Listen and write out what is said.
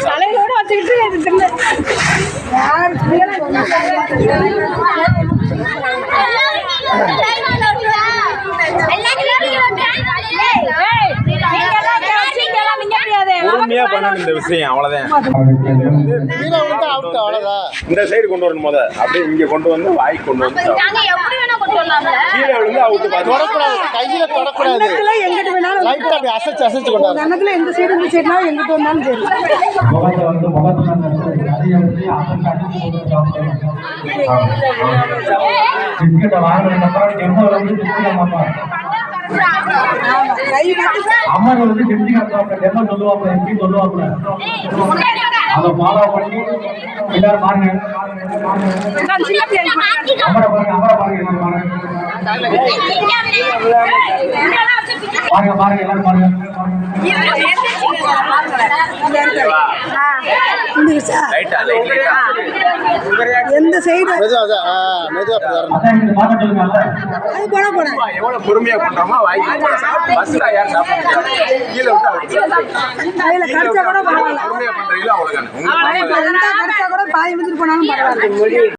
தலையோட வச்சுக்கிட்டு பொறுமையா பண்ணணும் இந்த விஷயம். அவ்வளவுதான். இந்த சைடு கொண்டு வரணும். முத அப்படியே இங்க கொண்டு வந்து வாய்க்கு கொண்டு வந்து கீழே விழுந்து அவுட்டு. தொடக்கூடாது, கையில தொடக்கூடாது. லைட்டா அப்படி அசைச்சு அசைச்சு கொண்டு வரணும். கணக்குல எந்த சைடு இந்த சைடுனா எங்கிட்ட வந்தாலும் சரி. அம்மா வந்து தெரிஞ்சுக்க சொல்லுவாங்க, எப்படி சொல்லுவாங்க அதை ஃபாலோ பண்ணி எல்லாரும் பாருங்க. அமர பாருங்க, அமர பாருங்க, பாருங்க பாருங்க, எல்லாரும் பாருங்க. எந்த சைடு எவ்வளவு பொறுமையா பண்றோமோ வாய்க்கு பஸ்ல யார் சாப்பிடுறாங்க கீழே விட்டு பொறுமையா பண்றீங்களோ அவ்வளவுதான். கூட பாதி வந்துட்டு போனாலும் பரவாயில்ல.